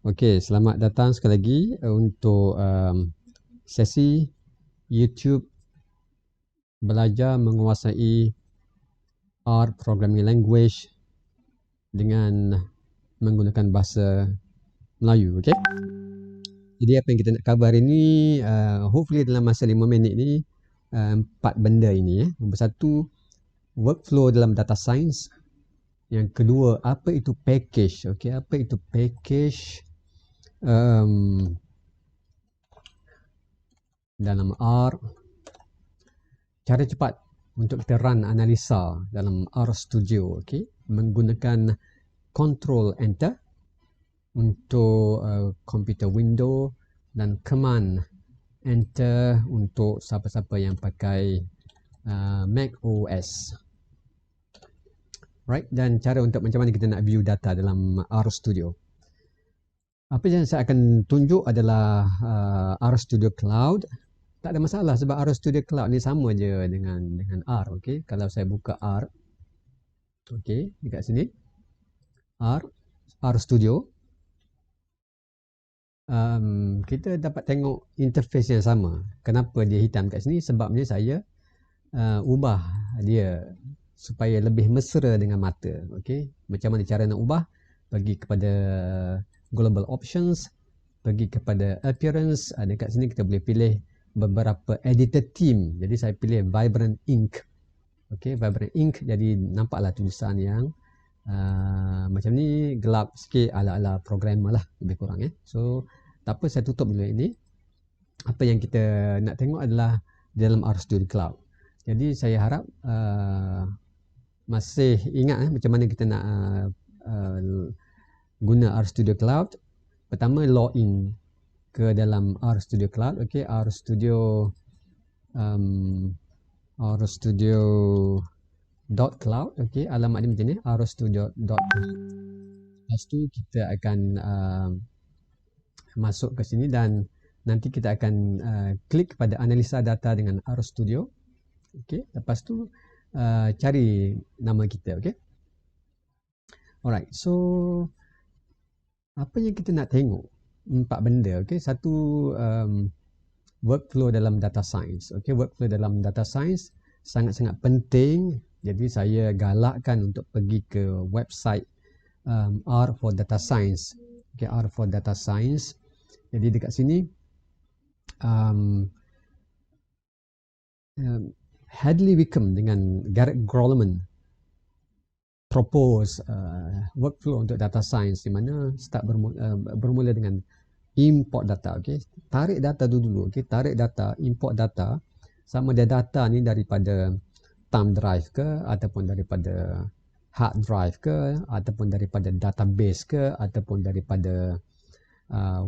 Okey, selamat datang sekali lagi untuk sesi YouTube belajar menguasai R Programming Language dengan menggunakan bahasa Melayu. Okey. Jadi apa yang kita nak cover ini, hopefully dalam masa 5 minit ni, 4 benda ini. Nombor 1, workflow dalam data science. Yang kedua, apa itu package? Okey, apa itu package dalam R? Cara cepat untuk kita run analisa dalam R Studio, okay? Menggunakan Control Enter untuk komputer window dan Command Enter untuk siapa-siapa yang pakai Mac OS. Right, dan cara untuk macam mana kita nak view data dalam R Studio. Apa yang saya akan tunjuk adalah R Studio Cloud. Tak ada masalah sebab R Studio Cloud ni sama je dengan R, okey. Kalau saya buka R, okey, dekat sini R Studio, kita dapat tengok interface yang sama. Kenapa dia hitam kat sini? Sebabnya saya ubah dia supaya lebih mesra dengan mata, okey. Macam mana cara nak ubah? Pergi kepada global options, pergi kepada appearance. Dekat sini kita boleh pilih beberapa editor theme. Jadi saya pilih Vibrant Ink. Okey, Vibrant Ink, jadi nampaklah tulisan yang macam ni, gelap sikit ala-ala programmer lah, lebih kurang. So tak apa, saya tutup dulu ini. Apa yang kita nak tengok adalah dalam R Studio Cloud. Jadi saya harap masih ingat macam mana kita nak guna R Studio Cloud. Pertama, login ke dalam R Studio Cloud. Okey, R Studio .cloud. Okey, alamat dia macam ni, rstudio.cloud. Lepas tu kita akan masuk ke sini dan nanti kita akan klik kepada analisa data dengan R Studio. Okey, lepas tu cari nama kita. Okey. Alright, so apa yang kita nak tengok? 4 benda. Okey, satu, workflow dalam data science. Okey, workflow dalam data science sangat-sangat penting. Jadi saya galakkan untuk pergi ke website R for Data Science. Okay, R for Data Science. Jadi dekat sini Hadley Wickham dengan Garrett Grolman propose workflow untuk data science, di mana start bermula dengan import data. Okay, tarik data dulu. Okay, tarik data, import data. Sama ada data ni daripada thumb drive ke, ataupun daripada hard drive ke, ataupun daripada database ke, ataupun daripada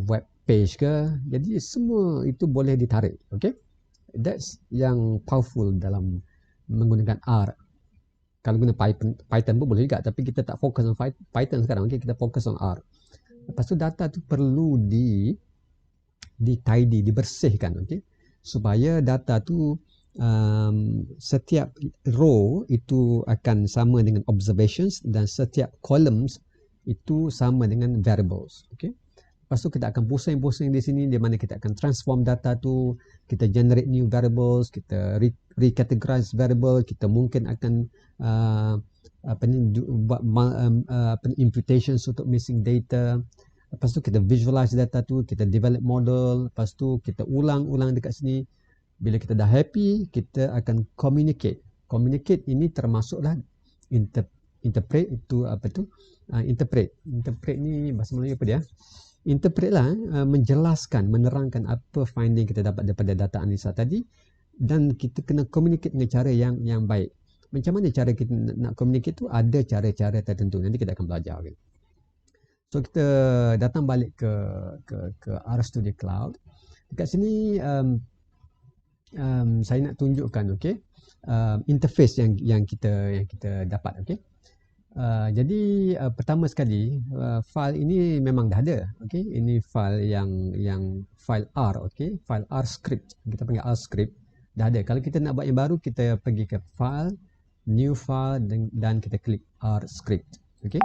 web page ke. Jadi semua itu boleh ditarik. Okay, that's yang powerful dalam menggunakan R. Kalau guna Python pun boleh juga, tapi kita tak fokus on Python sekarang. Okay, kita fokus on R. Lepas tu data tu perlu tidy, dibersihkan. Okay, supaya data tu setiap row itu akan sama dengan observations dan setiap columns itu sama dengan variables. Okay, lepas tu kita akan pusing-pusing di sini, di mana kita akan transform data tu, kita generate new variables, kita recategorize variable, kita mungkin akan buat imputations untuk missing data. Lepas tu kita visualize data tu, kita develop model, lepas tu kita ulang-ulang dekat sini. Bila kita dah happy, kita akan communicate. Communicate ini termasuklah interpret. Itu apa tu? Interpret. Interpret ni bahasa Melayu apa dia? Interpret lah, menjelaskan, menerangkan apa finding kita dapat daripada data analisa tadi, dan kita kena communicate dengan cara yang baik. Macam mana cara kita nak communicate tu? Ada cara-cara tertentu. Nanti kita akan belajar. Okay? So kita datang balik ke R Studio Cloud. Dekat sini saya nak tunjukkan, okay, interface yang kita dapat. Okay. Jadi pertama sekali, file ini memang dah ada. Okay, ini file yang file R. Okay, file R script. Kita panggil R script. Dah ada. Kalau kita nak buat yang baru, kita pergi ke file, new file, dan kita klik R script. Okay.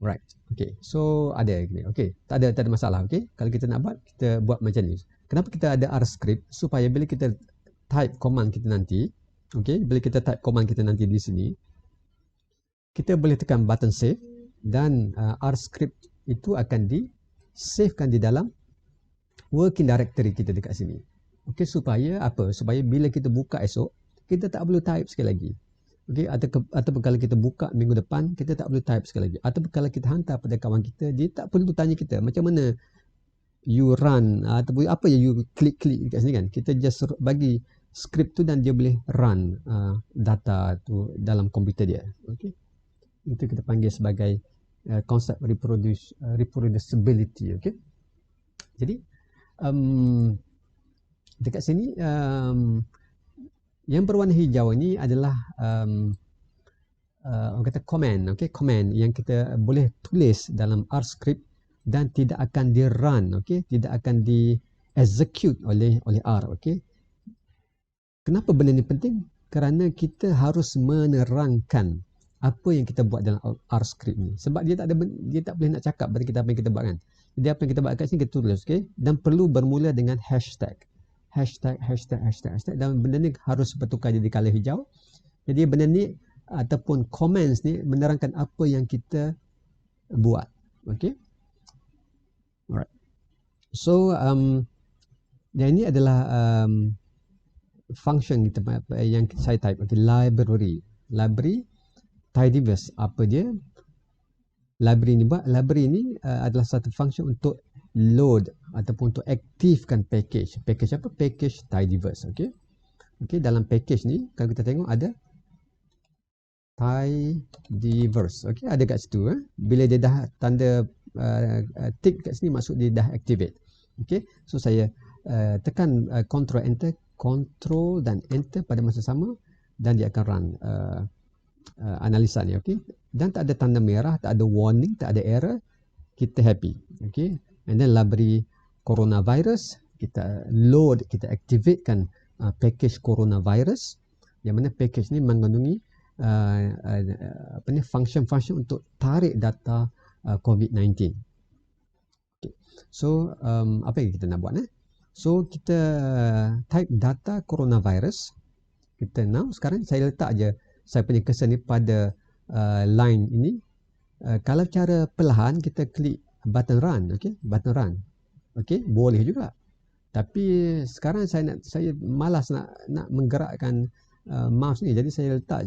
Right. Okay. So ada gini. Okay. Tak ada masalah. Okay. Kalau kita nak buat, kita buat macam ni. Kenapa kita ada R script? Supaya bila kita type command kita nanti, okay, bila kita type command kita nanti di sini, kita boleh tekan button save dan R script itu akan di savekan di dalam working directory kita dekat sini. Okay, supaya apa? Supaya bila kita buka esok, kita tak perlu type sekali lagi. Okay, ataupun kalau kita buka minggu depan, kita tak perlu type sekali lagi. Ataupun kalau kita hantar pada kawan kita, dia tak perlu tanya kita macam mana you run ataupun apa yang you klik-klik dekat sini kan. Kita just bagi script tu dan dia boleh run data tu dalam komputer dia. Okay. Itu kita panggil sebagai konsep reproducibility. Okay. Jadi dekat sini yang berwarna hijau ini adalah orang kata command, okay, command yang kita boleh tulis dalam R script dan tidak akan di run, okay, tidak akan di execute oleh R, okay. Kenapa benda ni penting? Kerana kita harus menerangkan apa yang kita buat dalam R script ni. Sebab dia tak boleh nak cakap pada kita apa yang kita buat kan. Jadi apa yang kita buat kat sini kita tulis, okay, dan perlu bermula dengan hashtag dan benda ni harus bertukar jadi color hijau. Jadi benda ni ataupun comments ni menerangkan apa yang kita buat. Okay. Alright. So yang ini adalah function kita yang saya type. Okay, library tidyverse. Apa dia? Library ni adalah satu function untuk load ataupun untuk aktifkan package. Package apa? Package tidyverse. Okay. Okay, dalam package ni kalau kita tengok ada tidyverse. Okay, ada kat situ. Bila dia dah tanda tick kat sini, maksud dia dah activate. Okay, so saya tekan control dan enter pada masa sama dan dia akan run analisa ni. Okay, dan tak ada tanda merah, tak ada warning, tak ada error, kita happy. Okay, and then library coronavirus, kita load, kita activatekan package coronavirus, yang mana package ni mengandungi function untuk tarik data COVID-19. Okay. So apa yang kita nak buat? So kita type data coronavirus. Kita sekarang saya letak je saya punya cursor ni pada line ini. Kalau cara perlahan kita klik button run, okay, button run, okay, boleh juga. Tapi sekarang saya malas nak menggerakkan mouse ni, jadi saya letak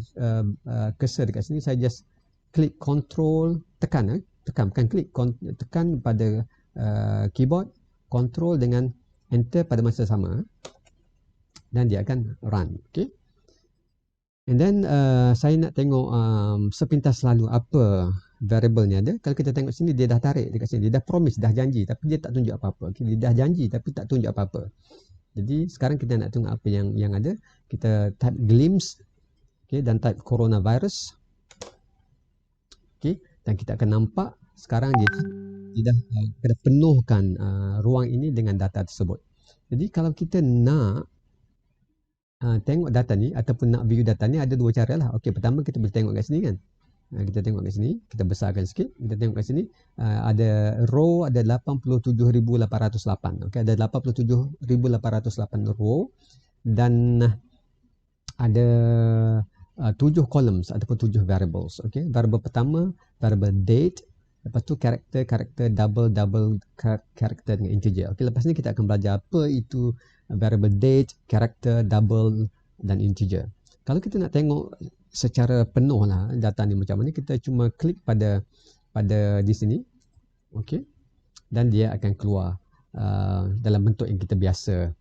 cursor dekat sini. Saya just klik control, tekan bukan klik, tekan pada keyboard, control dengan enter pada masa sama, dan dia akan run. Okay. And then saya nak tengok sepintas lalu apa variable ni ada. Kalau kita tengok sini, dia dah tarik dekat sini, dia dah promise, dah janji, tapi dia tak tunjuk apa-apa. Okay, dia dah janji tapi tak tunjuk apa-apa. Jadi sekarang kita nak tengok apa yang ada. Kita type glimpse, okay, dan type coronavirus. Okay, dan kita akan nampak sekarang dia dah penuhkan ruang ini dengan data tersebut. Jadi kalau kita nak tengok data ni ataupun nak view data ni, ada dua cara lah. Okey, pertama kita boleh tengok kat sini kan. Kita tengok kat sini, kita besarkan sikit. Kita tengok kat sini, ada row ada 87,808. Okey, ada 87,808 row dan ada 7 columns ataupun 7 variables. Okey, variable pertama variable date, lepas tu karakter double karakter dengan integer. Okey, lepas ni kita akan belajar apa itu variable date, karakter, double dan integer. Kalau kita nak tengok secara penuh lah data ni macam mana, kita cuma klik pada di sini. Okey, dan dia akan keluar dalam bentuk yang kita biasa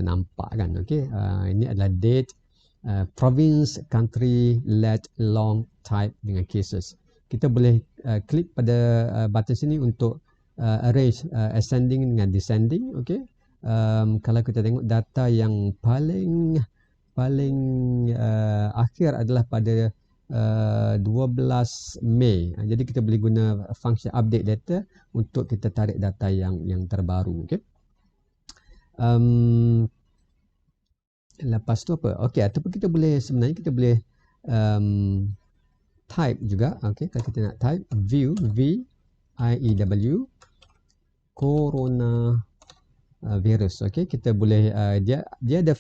nampak kan. Okey, ini adalah date, province, country, let, long, type dengan cases. Kita boleh klik pada button sini untuk arrange ascending dengan descending. Okey, kalau kita tengok data yang paling akhir adalah pada 12 Mei. Jadi kita boleh guna function update data untuk kita tarik data yang terbaru. Okey. Lepas tu apa? Okey, ataupun kita boleh sebenarnya kita boleh type juga. Okey, kalau kita nak type view, V-I-E-W, corona virus. Okey, kita boleh dia ada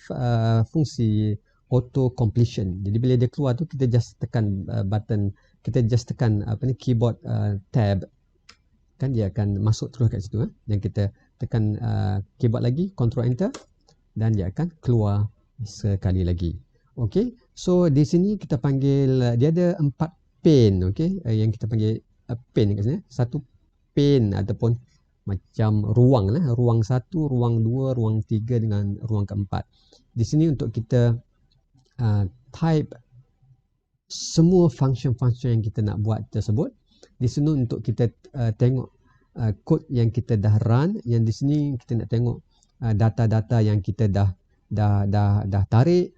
fungsi auto completion. Jadi bila dia keluar tu kita just tekan button, kita just tekan keyboard tab, kan dia akan masuk terus kat situ. Dan kita tekan keyboard lagi, control enter, dan dia akan keluar sekali lagi. Okey, so di sini kita panggil dia ada 4 pane. Okey, yang kita panggil pane kat sini. Satu pane ataupun macam ruang lah, ruang 1, ruang 2, ruang 3 dengan ruang keempat. Di sini untuk kita type semua function-function yang kita nak buat tersebut. Di sini untuk kita tengok kod yang kita dah run, yang di sini kita nak tengok data-data yang kita dah tarik,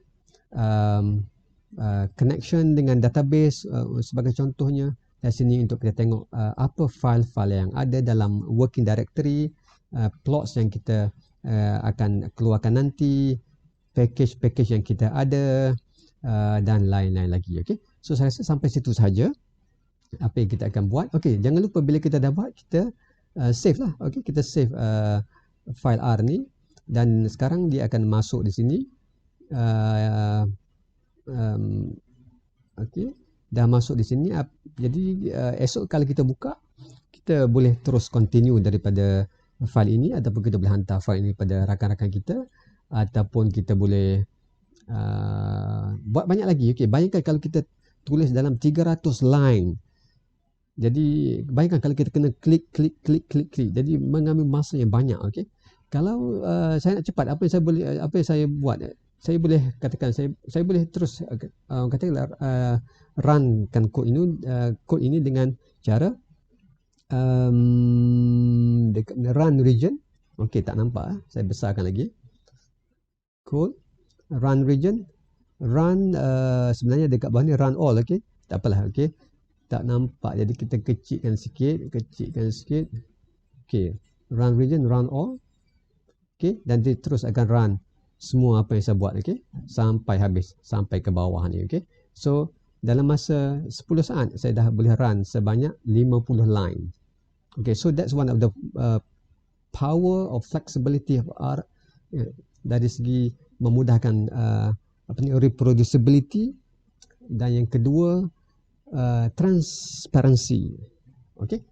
connection dengan database sebagai contohnya. Di sini untuk kita tengok apa file-file yang ada dalam working directory, plots yang kita akan keluarkan nanti, package-package yang kita ada, dan lain-lain lagi. Okay? So saya rasa sampai situ saja apa yang kita akan buat. Okay, jangan lupa bila kita dah buat, kita save lah. Okay, kita save file R ni, dan sekarang dia akan masuk di sini. Okay, dah masuk di sini. Jadi esok kalau kita buka, kita boleh terus continue daripada file ini, ataupun kita boleh hantar file ini pada rakan-rakan kita, ataupun kita boleh buat banyak lagi. Okay, bayangkan kalau kita tulis dalam 300 line. Jadi bayangkan kalau kita kena klik. Jadi mengambil masa yang banyak. Okay, kalau saya nak cepat, apa yang saya buat, saya boleh katakan saya boleh terus katakanlah runkan kod ini dengan cara dekat run region. Okey, tak nampak, saya besarkan lagi. Code run region, run sebenarnya dekat bawah ni run all. Okey, tak apalah. Okey, tak nampak, jadi kita kecilkan sikit. Okey, run region, run all. Okey, dan dia terus akan run semua apa yang saya buat. Okey, sampai habis, sampai ke bawah ni. Okey, so dalam masa 10 saat saya dah boleh run sebanyak 50 line. Okay, so that's one of the power of flexibility of R, dari segi memudahkan reproducibility, dan yang kedua transparency. Okay,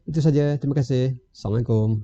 itu saja. Terima kasih. Assalamualaikum.